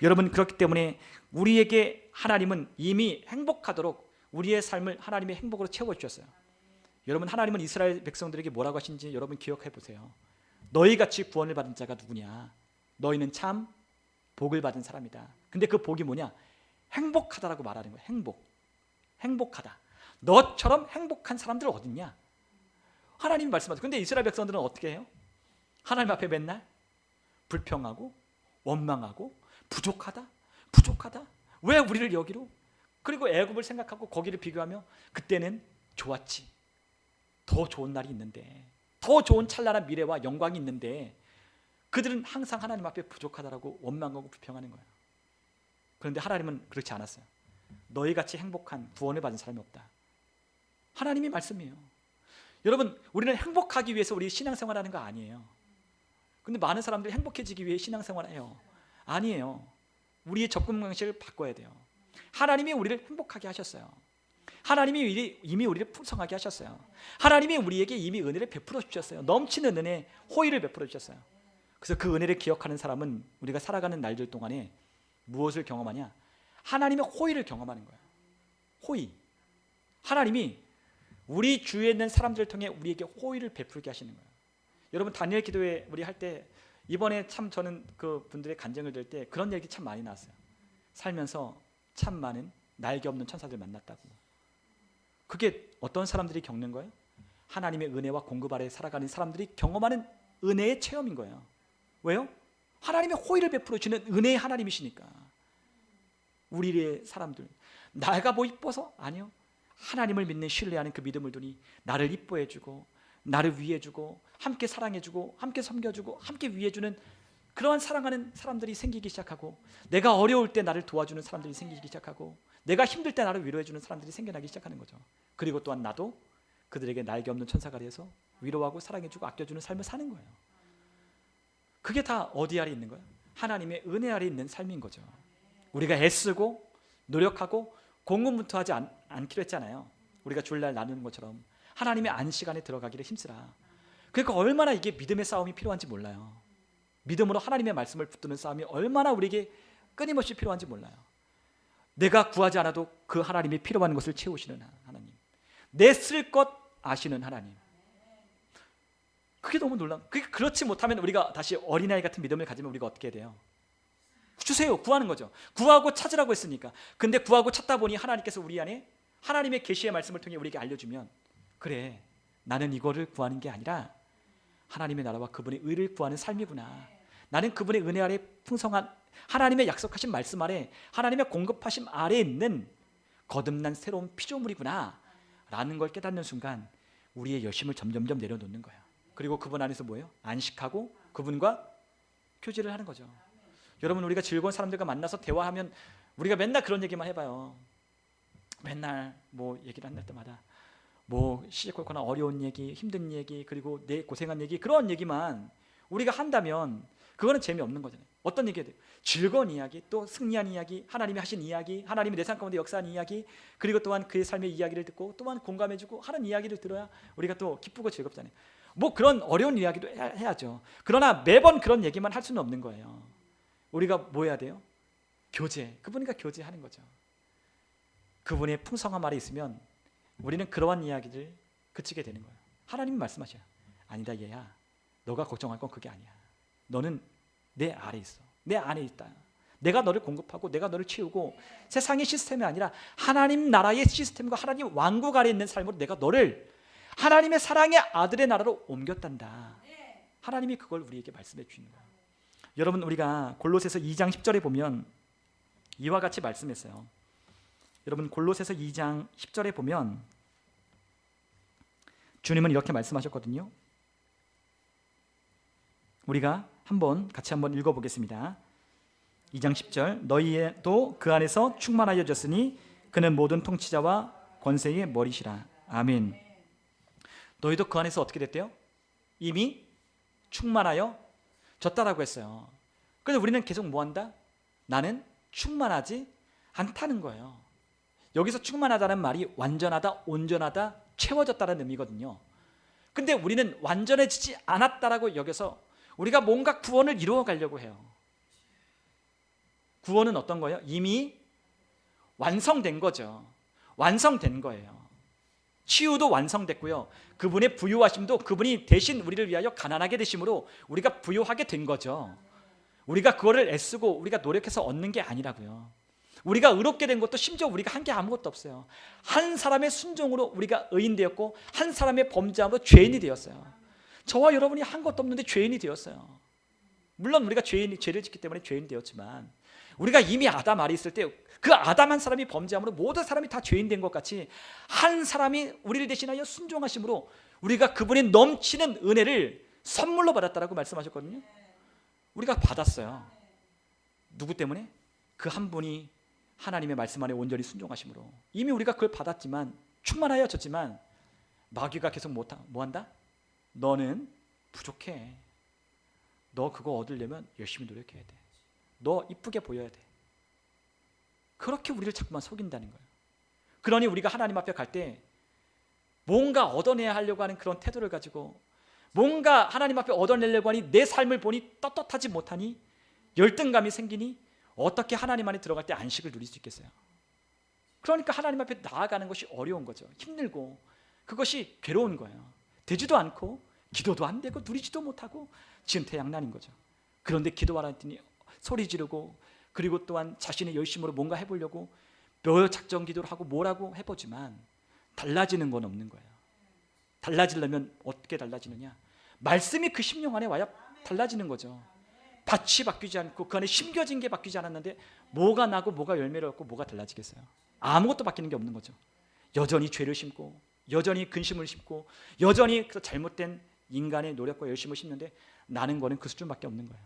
여러분, 그렇기 때문에 우리에게 하나님은 이미 행복하도록 우리의 삶을 하나님의 행복으로 채워주셨어요. 여러분, 하나님은 이스라엘 백성들에게 뭐라고 하신지 여러분 기억해 보세요. 너희같이 구원을 받은 자가 누구냐? 너희는 참 복을 받은 사람이다. 근데 그 복이 뭐냐? 행복하다라고 말하는 거예요. 행복하다. 너처럼 행복한 사람들 어딨냐? 하나님 말씀하세요. 근데 이스라엘 백성들은 어떻게 해요? 하나님 앞에 맨날 불평하고 원망하고 부족하다. 왜 우리를 여기로? 그리고 애굽을 생각하고 거기를 비교하며 그때는 좋았지. 더 좋은 날이 있는데, 더 좋은 찬란한 미래와 영광이 있는데 그들은 항상 하나님 앞에 부족하다라고 원망하고 불평하는 거예요. 그런데 하나님은 그렇지 않았어요. 너희같이 행복한 구원을 받은 사람이 없다. 하나님의 말씀이에요. 여러분, 우리는 행복하기 위해서 우리 신앙생활하는 거 아니에요. 근데 많은 사람들이 행복해지기 위해 신앙생활을 해요. 아니에요. 우리의 접근 방식을 바꿔야 돼요. 하나님이 우리를 행복하게 하셨어요. 하나님이 이미 우리를 풍성하게 하셨어요. 하나님이 우리에게 이미 은혜를 베풀어 주셨어요. 넘치는 은혜, 호의를 베풀어 주셨어요. 그래서 그 은혜를 기억하는 사람은 우리가 살아가는 날들 동안에 무엇을 경험하냐? 하나님의 호의를 경험하는 거예요. 호의. 하나님이 우리 주위에 있는 사람들을 통해 우리에게 호의를 베풀게 하시는 거예요. 여러분, 다니엘 기도회 우리 할 때 이번에 참 저는 그 분들의 간증을 들 때 그런 얘기 참 많이 나왔어요. 살면서 참 많은 날개 없는 천사들 만났다고. 그게 어떤 사람들이 겪는 거예요? 하나님의 은혜와 공급 아래 살아가는 사람들이 경험하는 은혜의 체험인 거예요. 왜요? 하나님의 호의를 베풀어 주는 은혜의 하나님이시니까. 우리의 사람들, 나가 뭐 이뻐서? 아니요. 하나님을 믿는 신뢰하는 그 믿음을 두니 나를 이뻐해주고 나를 위해주고 함께 사랑해주고 함께 섬겨주고 함께 위해주는 그러한 사랑하는 사람들이 생기기 시작하고, 내가 어려울 때 나를 도와주는 사람들이 생기기 시작하고, 내가 힘들 때 나를 위로해주는 사람들이 생겨나기 시작하는 거죠. 그리고 또한 나도 그들에게 날개 없는 천사가 되어서 위로하고 사랑해주고 아껴주는 삶을 사는 거예요. 그게 다 어디 아래 있는 거예요? 하나님의 은혜 아래 있는 삶인 거죠. 우리가 애쓰고 노력하고 공공분투하지 않기로 했잖아요. 우리가 주일날 나누는 것처럼 하나님의 안식안에 들어가기를 힘쓰라. 그러니까 얼마나 이게 믿음의 싸움이 필요한지 몰라요. 믿음으로 하나님의 말씀을 붙드는 싸움이 얼마나 우리에게 끊임없이 필요한지 몰라요. 내가 구하지 않아도 그 하나님이 필요한 것을 채우시는 하나님, 내 쓸 것 아시는 하나님. 그게 너무 놀라운. 그렇지 못하면 우리가 다시 어린아이 같은 믿음을 가지면 우리가 어떻게 돼요? 주세요. 구하는 거죠. 구하고 찾으라고 했으니까. 근데 구하고 찾다 보니 하나님께서 우리 안에 하나님의 계시의 말씀을 통해 우리에게 알려주면, 그래, 나는 이거를 구하는 게 아니라 하나님의 나라와 그분의 의를 구하는 삶이구나. 나는 그분의 은혜 아래 풍성한 하나님의 약속하신 말씀 아래, 하나님의 공급하심 아래 있는 거듭난 새로운 피조물이구나 라는 걸 깨닫는 순간 우리의 열심을 점점점 내려놓는 거예요. 그리고 그분 안에서 뭐예요? 안식하고 그분과 교제를 하는 거죠. 여러분, 우리가 즐거운 사람들과 만나서 대화하면 우리가 맨날 그런 얘기만 해봐요. 맨날 뭐 얘기를 할 때마다 뭐 시시콜콜한 어려운 얘기, 힘든 얘기, 그리고 내 고생한 얘기, 그런 얘기만 우리가 한다면 그거는 재미없는 거잖아요. 어떤 얘기해야 돼요? 즐거운 이야기, 또 승리한 이야기, 하나님이 하신 이야기, 하나님이 내 삶 가운데 역사한 이야기, 그리고 또한 그의 삶의 이야기를 듣고 또한 공감해주고 하는 이야기를 들어야 우리가 또 기쁘고 즐겁잖아요. 뭐 그런 어려운 이야기도 해야죠. 그러나 매번 그런 얘기만 할 수는 없는 거예요. 우리가 뭐 해야 돼요? 교제, 그분과 교제하는 거죠. 그분의 풍성한 말이 있으면 우리는 그러한 이야기를 그치게 되는 거예요. 하나님이 말씀하셔요. 아니다 얘야, 너가 걱정할 건 그게 아니야. 너는 내 아래 있어. 내 안에 있다. 내가 너를 공급하고 내가 너를 채우고 세상의 시스템이 아니라 하나님 나라의 시스템과 하나님 왕국 아래 있는 삶으로 내가 너를 하나님의 사랑의 아들의 나라로 옮겼단다. 하나님이 그걸 우리에게 말씀해 주시는 거예요. 여러분, 우리가 골로새서 2장 10절에 보면 이와 같이 말씀했어요. 여러분, 골로새서 2장 10절에 보면 주님은 이렇게 말씀하셨거든요. 우리가 같이 한번 읽어보겠습니다. 2장 10절, 너희도 그 안에서 충만하여졌으니 그는 모든 통치자와 권세의 머리시라. 아멘. 너희도 그 안에서 어떻게 됐대요? 이미 충만하여 졌다라고 했어요. 그래서 우리는 계속 뭐한다? 나는 충만하지 않다는 거예요. 여기서 충만하다는 말이 완전하다, 온전하다, 채워졌다는 의미거든요. 근데 우리는 완전해지지 않았다라고 여겨서 우리가 뭔가 구원을 이루어 가려고 해요. 구원은 어떤 거예요? 이미 완성된 거죠. 완성된 거예요. 치유도 완성됐고요. 그분의 부유하심도 그분이 대신 우리를 위하여 가난하게 되심으로 우리가 부유하게 된 거죠. 우리가 그거를 애쓰고 우리가 노력해서 얻는 게 아니라고요. 우리가 의롭게 된 것도 심지어 우리가 한 게 아무것도 없어요. 한 사람의 순종으로 우리가 의인되었고 한 사람의 범죄함으로 죄인이 되었어요. 저와 여러분이 한 것도 없는데 죄인이 되었어요. 물론 우리가 죄를 짓기 때문에 죄인이 되었지만 우리가 이미 아담 아래 있을 때 그 아담 한 사람이 범죄함으로 모든 사람이 다 죄인 된 것 같이 한 사람이 우리를 대신하여 순종하심으로 우리가 그분의 넘치는 은혜를 선물로 받았다라고 말씀하셨거든요. 우리가 받았어요. 누구 때문에? 그 한 분이 하나님의 말씀 안에 온전히 순종하심으로. 이미 우리가 그걸 받았지만 충만하여졌지만 마귀가 계속 뭐한다? 너는 부족해. 너 그거 얻으려면 열심히 노력해야 돼. 너 이쁘게 보여야 돼. 그렇게 우리를 자꾸만 속인다는 거예요. 그러니 우리가 하나님 앞에 갈 때 뭔가 얻어내야 하려고 하는 그런 태도를 가지고 뭔가 하나님 앞에 얻어내려고 하니 내 삶을 보니 떳떳하지 못하니 열등감이 생기니 어떻게 하나님 안에 들어갈 때 안식을 누릴 수 있겠어요? 그러니까 하나님 앞에 나아가는 것이 어려운 거죠. 힘들고 그것이 괴로운 거예요. 되지도 않고 기도도 안 되고 누리지도 못하고 지은태양난인 거죠. 그런데 기도하라 했더니 소리 지르고 그리고 또한 자신의 열심으로 뭔가 해보려고 몇 작정 기도를 하고 뭐라고 해보지만 달라지는 건 없는 거예요. 달라지려면 어떻게 달라지느냐? 말씀이 그 심령 안에 와야 달라지는 거죠. 밭이 바뀌지 않고 그 안에 심겨진 게 바뀌지 않았는데 뭐가 나고 뭐가 열매를 얻고 뭐가 달라지겠어요? 아무것도 바뀌는 게 없는 거죠. 여전히 죄를 심고 여전히 근심을 심고 여전히 그 잘못된 인간의 노력과 열심을 심는데 나는 거는 그 수준밖에 없는 거예요.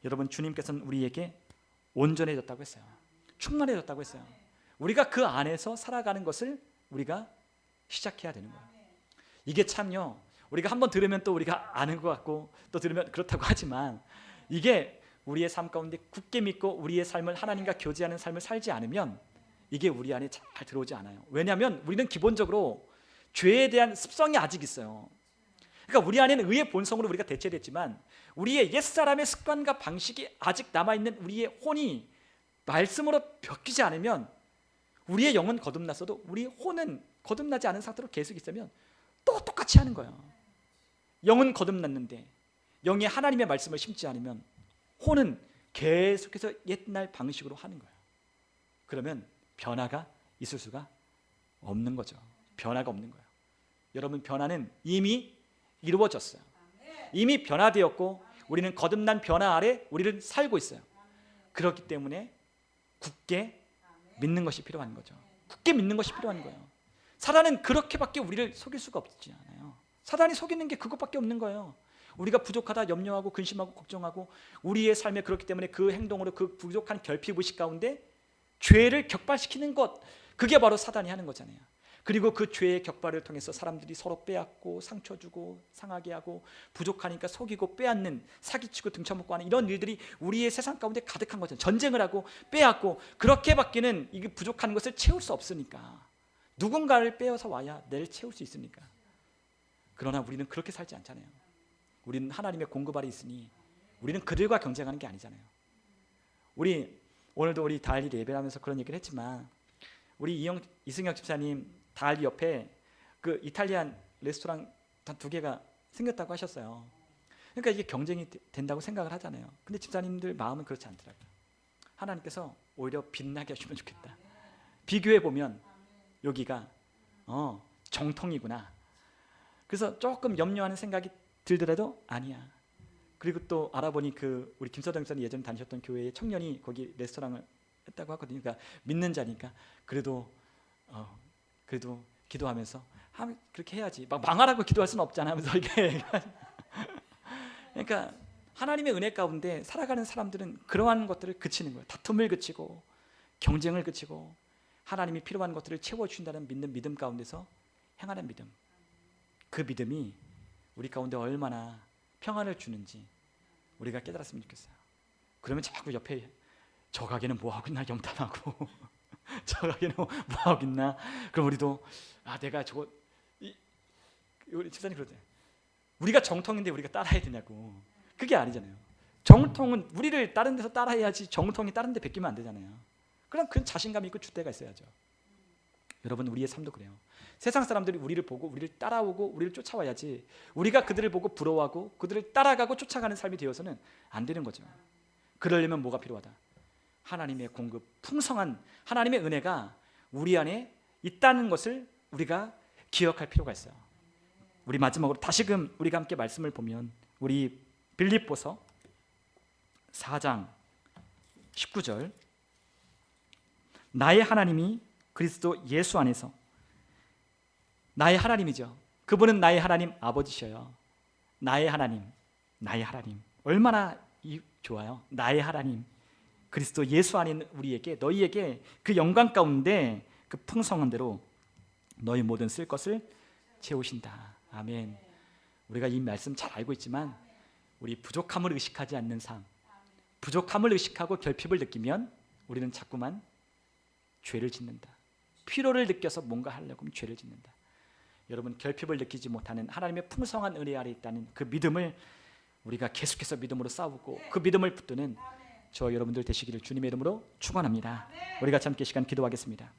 여러분, 주님께서는 우리에게 온전해졌다고 했어요. 충만해졌다고 했어요. 우리가 그 안에서 살아가는 것을 우리가 시작해야 되는 거예요. 이게 참요, 우리가 한번 들으면 또 우리가 아는 것 같고 또 들으면 그렇다고 하지만 이게 우리의 삶 가운데 굳게 믿고 우리의 삶을 하나님과 교제하는 삶을 살지 않으면 이게 우리 안에 잘 들어오지 않아요. 왜냐하면 우리는 기본적으로 죄에 대한 습성이 아직 있어요. 그러니까 우리 안에는 의의 본성으로 우리가 대체됐지만 우리의 옛사람의 습관과 방식이 아직 남아있는 우리의 혼이 말씀으로 바뀌지 않으면 우리의 영은 거듭났어도 우리 혼은 거듭나지 않은 상태로 계속 있으면 또 똑같이 하는 거예요. 영은 거듭났는데 영이 하나님의 말씀을 심지 않으면 혼은 계속해서 옛날 방식으로 하는 거예요. 그러면 변화가 있을 수가 없는 거죠. 변화가 없는 거예요. 여러분, 변화는 이미 이루어졌어요. 이미 변화되었고 우리는 거듭난 변화 아래 우리는 살고 있어요. 그렇기 때문에 굳게 믿는 것이 필요한 거죠. 굳게 믿는 것이 필요한 거예요. 사단은 그렇게밖에 우리를 속일 수가 없지 않아요. 사단이 속이는 게 그것밖에 없는 거예요. 우리가 부족하다 염려하고 근심하고 걱정하고 우리의 삶에 그렇기 때문에 그 행동으로 그 부족한 결핍의식 가운데 죄를 격발시키는 것, 그게 바로 사단이 하는 거잖아요. 그리고 그 죄의 격발을 통해서 사람들이 서로 빼앗고 상처 주고 상하게 하고 부족하니까 속이고 빼앗는, 사기치고 등쳐먹고 하는 이런 일들이 우리의 세상 가운데 가득한 거죠. 전쟁을 하고 빼앗고 그렇게밖에는 이게 부족한 것을 채울 수 없으니까 누군가를 빼어서 와야 내를 채울 수 있으니까. 그러나 우리는 그렇게 살지 않잖아요. 우리는 하나님의 공급 아래 있으니 우리는 그들과 경쟁하는 게 아니잖아요. 오늘도 우리 다알리 예배하면서 그런 얘기를 했지만 우리 이승혁 집사님 다알리 옆에 그 이탈리안 레스토랑 단 2개가 생겼다고 하셨어요. 그러니까 이게 경쟁이 된다고 생각을 하잖아요. 근데 집사님들 마음은 그렇지 않더라고요. 하나님께서 오히려 빛나게 하시면 좋겠다. 비교해 보면 여기가 정통이구나. 그래서 조금 염려하는 생각이 들더라도 아니야. 그리고 또 알아보니 그 우리 김서정 목사님 예전에 다니셨던 교회에 청년이 거기 레스토랑을 했다고 하거든요. 그러니까 믿는 자니까 그래도 기도하면서 그렇게 해야지. 막 망하라고 기도할 수는 없잖아. 하면서 이렇게 그러니까 하나님의 은혜 가운데 살아가는 사람들은 그러한 것들을 그치는 거예요. 다툼을 그치고 경쟁을 그치고 하나님이 필요한 것들을 채워주신다는 믿는 믿음 가운데서 행하는 믿음. 그 믿음이 우리 가운데 얼마나 평안을 주는지 우리가 깨달았으면 좋겠어요. 그러면 자꾸 옆에 저 가게는 뭐하고 있나 염탐하고 저 가게는 뭐하고 있나. 그럼 우리도 내가 저거 우리 집사님 그러대. 우리가 정통인데 우리가 따라야 되냐고. 그게 아니잖아요. 정통은 우리를 다른 데서 따라해야지 정통이 다른 데 베끼면 안 되잖아요. 그럼 그 자신감 있고 줏대가 있어야죠. 여러분 우리의 삶도 그래요. 세상 사람들이 우리를 보고 우리를 따라오고 우리를 쫓아와야지 우리가 그들을 보고 부러워하고 그들을 따라가고 쫓아가는 삶이 되어서는 안 되는 거죠. 그러려면 뭐가 필요하다? 하나님의 공급, 풍성한 하나님의 은혜가 우리 안에 있다는 것을 우리가 기억할 필요가 있어요. 우리 마지막으로 다시금 우리가 함께 말씀을 보면 우리 빌립보서 4장 19절 나의 하나님이 그리스도 예수 안에서 나의 하나님이죠. 그분은 나의 하나님 아버지셔요. 나의 하나님 얼마나 좋아요. 나의 하나님 그리스도 예수 안에 있는 우리에게 너희에게 그 영광 가운데 그 풍성한 대로 너희 모든 쓸 것을 채우신다. 아멘. 우리가 이 말씀 잘 알고 있지만 우리 부족함을 의식하지 않는 삶, 부족함을 의식하고 결핍을 느끼면 우리는 자꾸만 죄를 짓는다. 피로를 느껴서 뭔가 하려고 하면 죄를 짓는다. 여러분 결핍을 느끼지 못하는 하나님의 풍성한 은혜 아래 있다는 그 믿음을 우리가 계속해서 믿음으로 싸우고 그 믿음을 붙드는 저 여러분들 되시기를 주님의 이름으로 축원합니다. 우리 같이 함께 시간 기도하겠습니다.